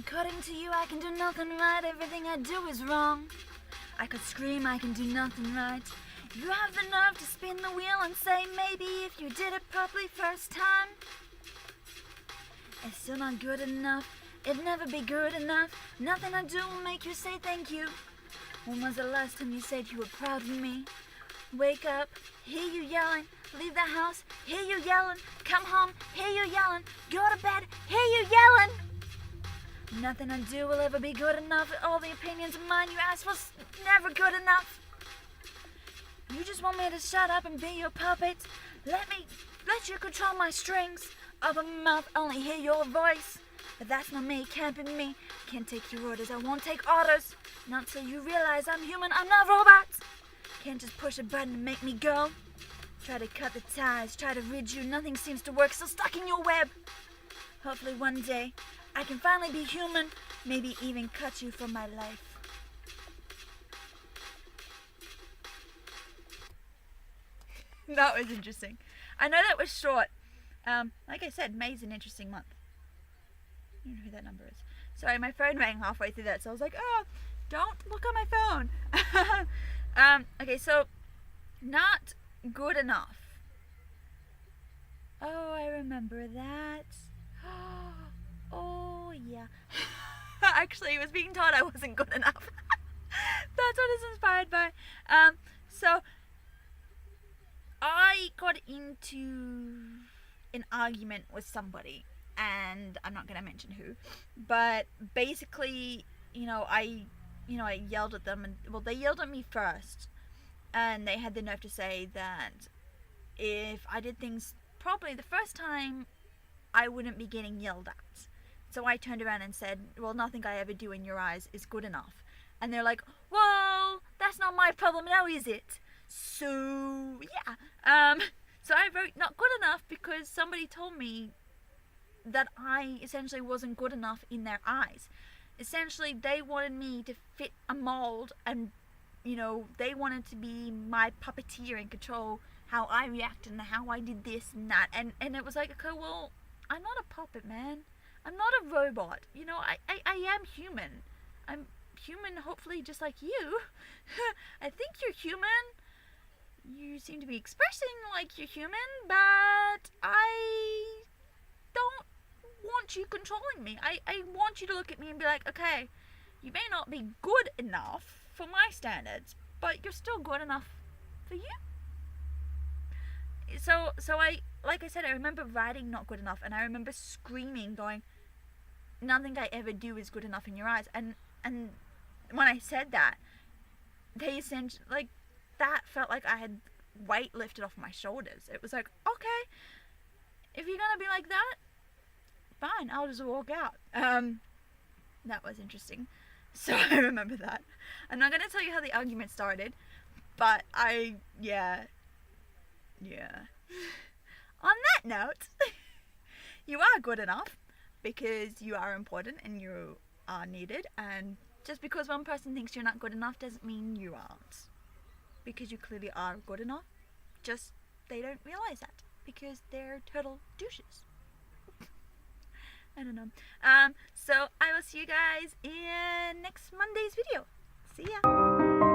According to you, I can do nothing right. Everything I do is wrong. I could scream, I can do nothing right. You have the nerve to spin the wheel and say maybe if you did it properly first time. It's still not good enough. It'd never be good enough. Nothing I do will make you say thank you. When was the last time you said you were proud of me? Wake up, hear you yelling. Leave the house, hear you yelling. Come home, hear you yelling. Go to bed, hear you yelling. Nothing I do will ever be good enough. All the opinions of mine you asked was never good enough. You just want me to shut up and be your puppet. Let you control my strings. Open my mouth, only hear your voice. But that's not me, can't be me. Can't take your orders, I won't take orders. Not till you realize I'm human, I'm not robot. Can't just push a button and make me go. Try to cut the ties, try to rid you, nothing seems to work, still stuck in your web. Hopefully one day I can finally be human, maybe even cut you from my life. That was interesting. I know that was short. Like I said, May's an interesting month. I don't know who that number is. Sorry, my phone rang halfway through that, so I was like, oh, don't look on my phone. Okay, so, not good enough. Oh, I remember that. Oh, yeah. Actually, I was being told I wasn't good enough. That's what it's inspired by. So, I got into an argument with somebody, and I'm not going to mention who, but basically, I yelled at them, and well, they yelled at me first, and they had the nerve to say that if I did things properly the first time, I wouldn't be getting yelled at. So I turned around and said, well, nothing I ever do in your eyes is good enough. And they're like, well, that's not my problem now, is it? So, yeah. So I wrote not good enough because somebody told me that I essentially wasn't good enough in their eyes. Essentially, they wanted me to fit a mold, and, they wanted to be my puppeteer and control how I reacted and how I did this and that. And it was like, okay, well, I'm not a puppet, man. I'm not a robot. I am human. I'm human, hopefully, just like you. I think you're human. You seem to be expressing like you're human, but I don't want you controlling me. I want you to look at me and be like, okay, you may not be good enough for my standards, but you're still good enough for you. So I, like I said, I remember writing not good enough, and I remember screaming, going, nothing I ever do is good enough in your eyes. And when I said that, they essentially, like, that felt like I had weight lifted off my shoulders. It was like, okay, if you're gonna be like that, fine, I'll just walk out. That was interesting. So I remember that. I'm not gonna tell you how the argument started, but yeah. On that note, you are good enough because you are important and you are needed, and just because one person thinks you're not good enough doesn't mean you aren't. Because you clearly are good enough, just they don't realize that because they're total douches. I don't know. So I will see you guys in next Monday's video. See ya.